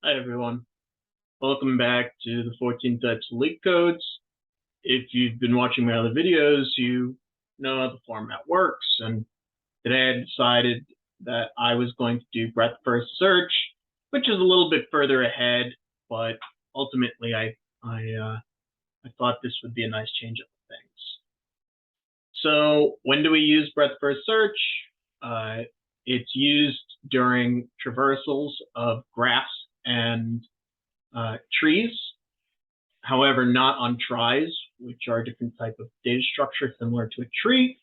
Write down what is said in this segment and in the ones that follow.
Hi everyone, welcome back to the 14 types of leak codes. If you've been watching my other videos, you know how the format works, and today I decided that I was going to do breadth first search, which is a little bit further ahead, but ultimately I thought this would be a nice change up of things. So when do we use breadth first search? It's used during traversals of graphs and trees, however, not on tries, which are a different type of data structure similar to a tree.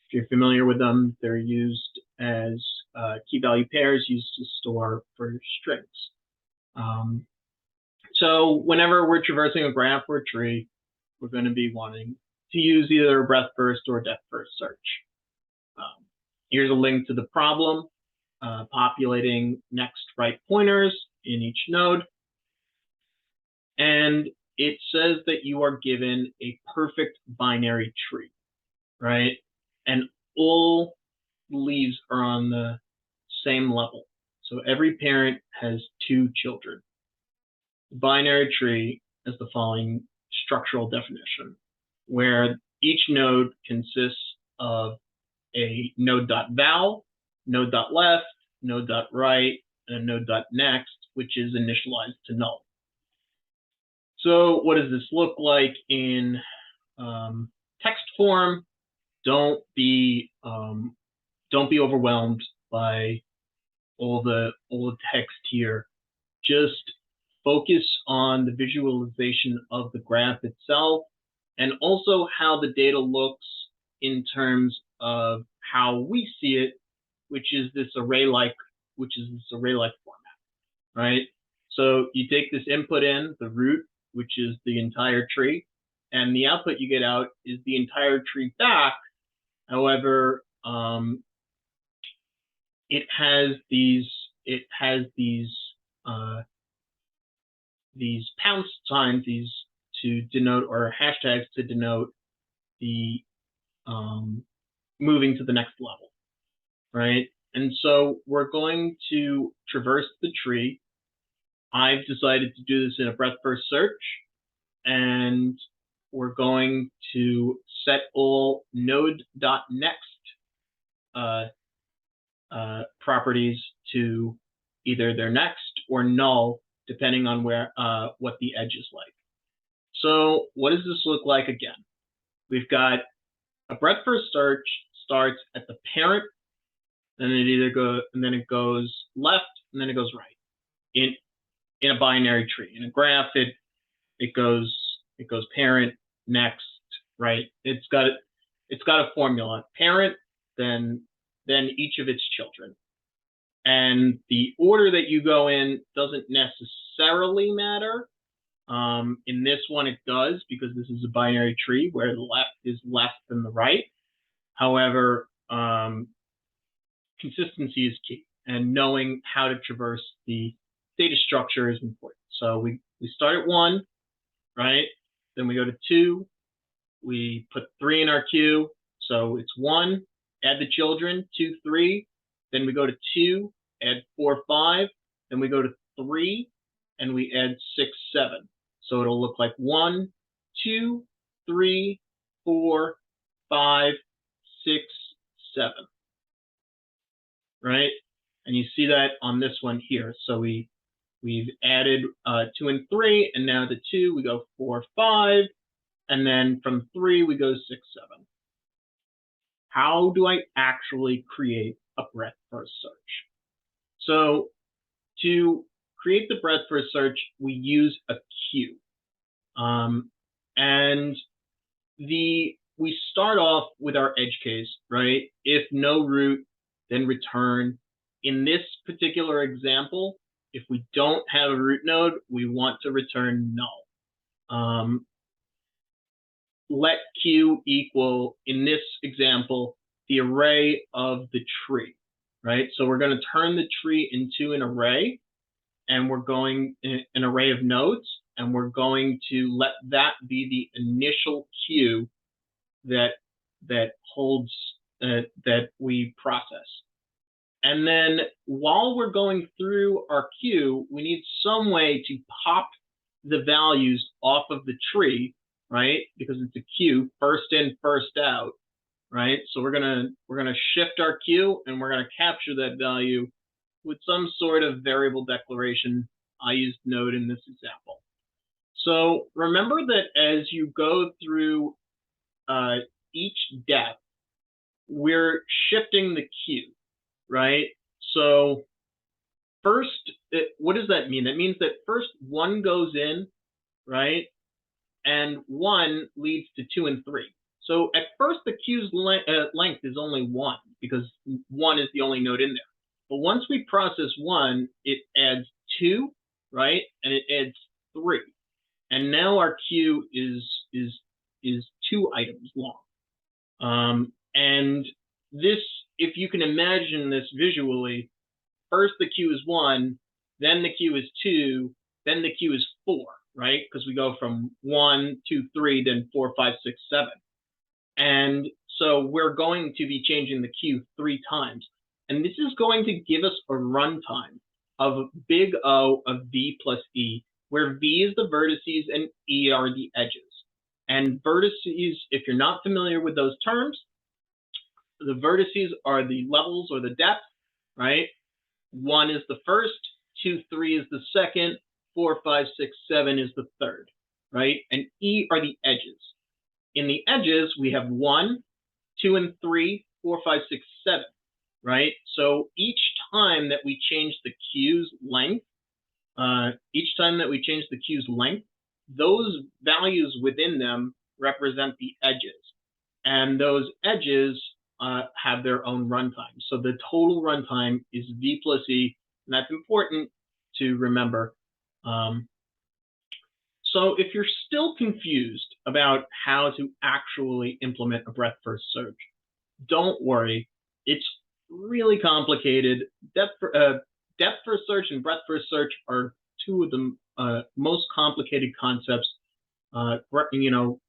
If you're familiar with them, they're used as key value pairs used to store for strings. So whenever we're traversing a graph or a tree, we're going to be wanting to use either a breadth first or depth first search. Here's a link to the problem, populating next right pointers in each node. And it says that you are given a perfect binary tree, right? And all leaves are on the same level. So every parent has 2 children. The binary tree is the following structural definition, where each node consists of a node.val, node.left, node.right, and a node.next, which is initialized to null. So what does this look like in text form? Don't be overwhelmed by all the text here. Just focus on the visualization of the graph itself, and also how the data looks in terms of how we see it, which is this array-like format, right? So you take this input in, the root, which is the entire tree, and the output you get out is the entire tree back. However, it has these pound signs, these to denote, or hashtags to denote the moving to the next level, right? And so we're going to traverse the tree. I've decided to do this in a breadth first search, and we're going to set all node.next properties to either their next or null, depending on where what the edge is like. So what does this look like again? We've got a breadth first search starts at the parent, and then it goes left, and then it goes right. In a binary tree. In a graph, it goes parent, next, right? It's got a formula. Parent, then each of its children. And the order that you go in doesn't necessarily matter. In this one, it does, because this is a binary tree where the left is less than the right. However, consistency is key, and knowing how to traverse the data structure is important. So we start at 1, right? Then we go to 2. We put 3 in our queue. So it's 1, add the children, 2, 3. Then we go to 2, add 4, 5. Then we go to 3, and we add 6, 7. So it'll look like 1, 2, 3, 4, 5, 6, 7. Right? And you see that on this one here. So we've added 2 and 3, and now the 2 we go 4, 5, and then from 3 we go 6, 7. How do I actually create a breadth first search? So to create the breadth first search, we use a queue, and we start off with our edge case, right? If no root, then return. In this particular example, if we don't have a root node, we want to return null. Let q equal, in this example, the array of the tree, right? So we're going to turn the tree into an array, and we're going an array of nodes, and we're going to let that be the initial queue that holds that we process. And then while we're going through our queue, we need some way to pop the values off of the tree, right? Because it's a queue, first in, first out, right? So we're gonna shift our queue and we're gonna capture that value with some sort of variable declaration. I used node in this example. So remember that as you go through each depth, we're shifting the queue, right? So first, what does that mean? That means that first 1 goes in, right? And 1 leads to 2 and 3. So at first, the queue's length is only 1 because 1 is the only node in there. But once we process 1, it adds 2, right? And it adds 3. And now our queue is 2 items long. And this, if you can imagine this visually, first the queue is 1, then the queue is 2, then the queue is 4, right? Because we go from 1, 2, 3, then 4, 5, 6, 7. And so we're going to be changing the queue 3 times. And this is going to give us a runtime of big O of V plus E, where V is the vertices and E are the edges. And vertices, if you're not familiar with those terms, the vertices are the levels or the depth, right? 1 is the first, 2, 3 is the second, 4, 5, 6, 7 is the third, right? And E are the edges. In the edges, we have 1, 2, and 3, 4, 5, 6, 7, right? So each time that we change the queue's length, those values within them represent the edges. And those edges have their own runtime. So the total runtime is V plus E, and that's important to remember. So if you're still confused about how to actually implement a breadth first search, don't worry. It's really complicated. Depth first search and breadth first search are 2 of the most complicated concepts. You know,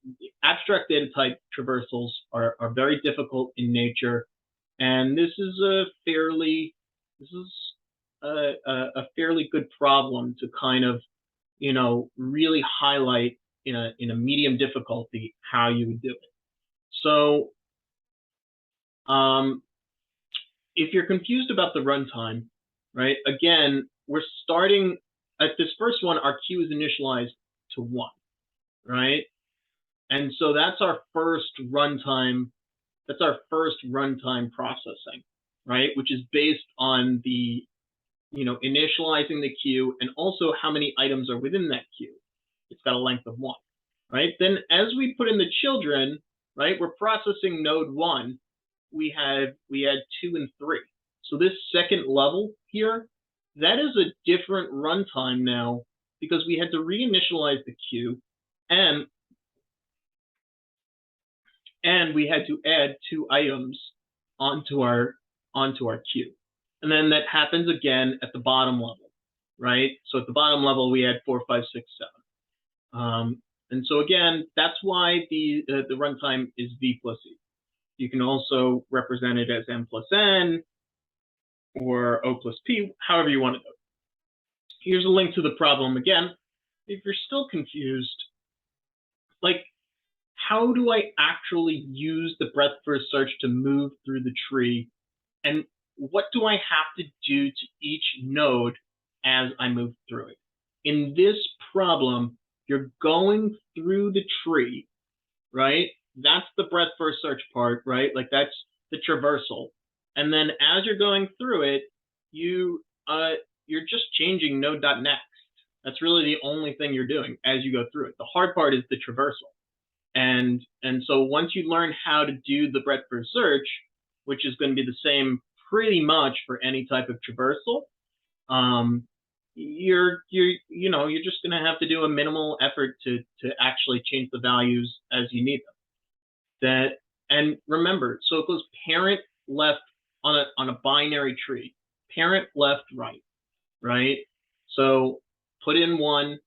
abstract data type traversals are very difficult in nature, and this is a fairly good problem to kind of, you know, really highlight in a medium difficulty how you would do it. So if you're confused about the runtime, right? Again, we're starting at this first one. Our queue is initialized to 1. Right? And so that's our first runtime. That's our first runtime processing, right? Which is based on the, you know, initializing the queue and also how many items are within that queue. It's got a length of 1, right? Then as we put in the children, right, we're processing node 1. We had 2 and 3. So this second level here, that is a different runtime now because we had to reinitialize the queue. And we had to add 2 items onto our queue. And then that happens again at the bottom level, right? So at the bottom level, we had 4, 5, 6, 7. And so again, that's why the runtime is V plus E. You can also represent it as M plus N or O plus P, however you want to do it. Here's a link to the problem again. If you're still confused, like, how do I actually use the breadth first search to move through the tree? And what do I have to do to each node as I move through it? In this problem, you're going through the tree, right? That's the breadth first search part, right? Like that's the traversal. And then as you're going through it, you're just changing node.next. That's really the only thing you're doing as you go through it. The hard part is the traversal. And so once you learn how to do the breadth first search, which is going to be the same pretty much for any type of traversal, you're just going to have to do a minimal effort to actually change the values as you need them. And remember, so it goes parent left on a binary tree, parent left right? So put in 1.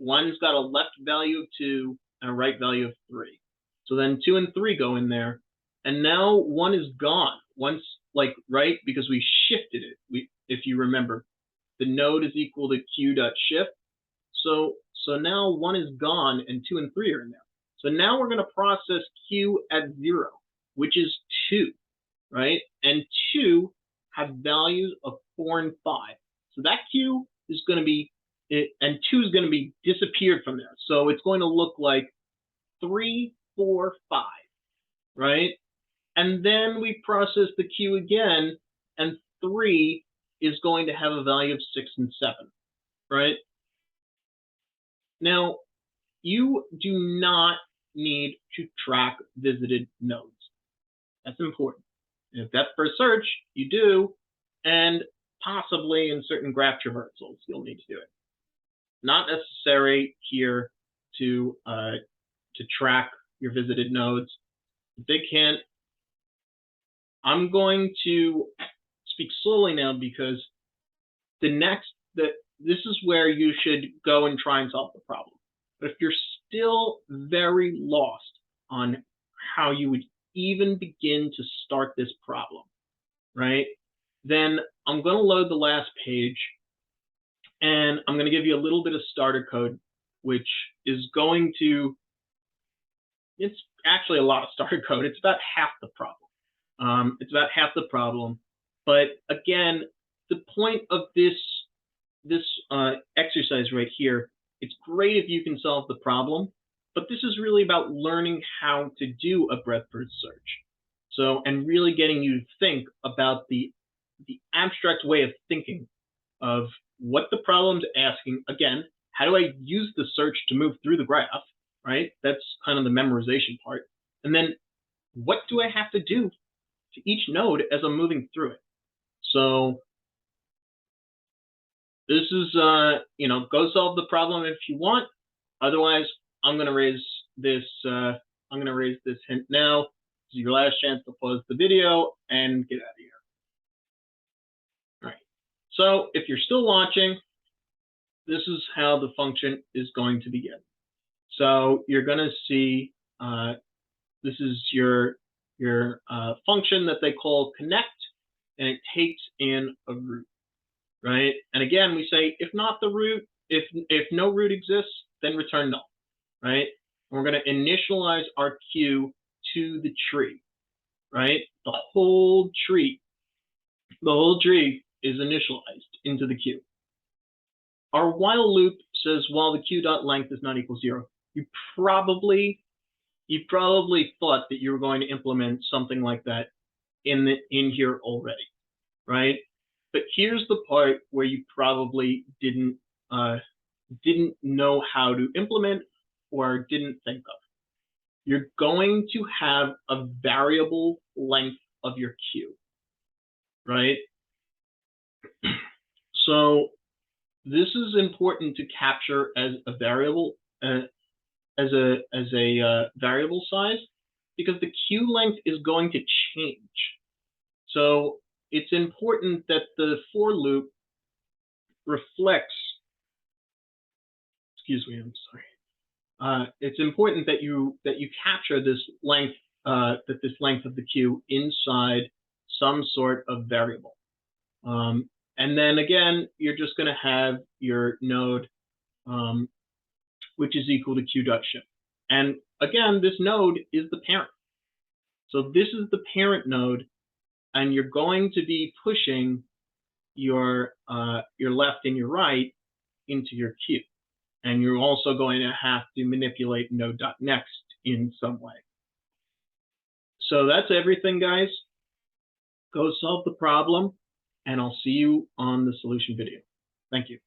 1's got a left value of 2 and a right value of 3. So then 2 and 3 go in there, and now 1 is gone. once, like, right, because we shifted it. If you remember, the node is equal to q.shift. So now 1 is gone and 2 and 3 are in there. So now we're going to process q at 0, which is 2, right? And 2 have values of 4 and 5. So that q is going to be, and 2 is going to be disappeared from there. So it's going to look like 3, 4, 5, right? And then we process the q again, and 3 is going to have a value of 6 and 7, right? Now, you do not need to track visited nodes. That's important. If that's for search, you do, and possibly in certain graph traversals, you'll need to do it. Not necessary here to track your visited nodes. Big hint. I'm going to speak slowly now because this is where you should go and try and solve the problem. But if you're still very lost on how you would even begin to start this problem, right, then I'm going to load the last page, and I'm going to give you a little bit of starter code, which is going to, it's actually a lot of starter code. It's about half the problem. It's about half the problem. But again, the point of this exercise right here, it's great if you can solve the problem, but this is really about learning how to do a breadth-first search. So, and really getting you to think about the abstract way of thinking of what the problem's asking. Again, how do I use the search to move through the graph, right? That's kind of the memorization part. And then what do I have to do to each node as I'm moving through it? So this is, go solve the problem if you want. Otherwise, I'm going to raise this hint now. This is your last chance to pause the video and get out of here. All right. So if you're still watching, this is how the function is going to begin. So you're going to see this is your function that they call connect, and it takes in a root, right? And again, we say if not the root, if no root exists, then return null, right? And we're going to initialize our queue to the tree, right? The whole tree is initialized into the queue. Our while loop says while the queue.length is not equal to 0. You probably thought that you were going to implement something like that in here already, right? But here's the part where you probably didn't know how to implement or didn't think of. You're going to have a variable length of your queue, right? So this is important to capture as a variable, as a variable size, because the queue length is going to change. So it's important that the for loop reflects. Excuse me, I'm sorry. It's important that you capture this length, this length of the queue inside some sort of variable. And then again, you're just going to have your node, which is equal to q.shift. And again, this node is the parent. So this is the parent node, and you're going to be pushing your left and your right into your queue. And you're also going to have to manipulate node.next in some way. So that's everything, guys. Go solve the problem, and I'll see you on the solution video. Thank you.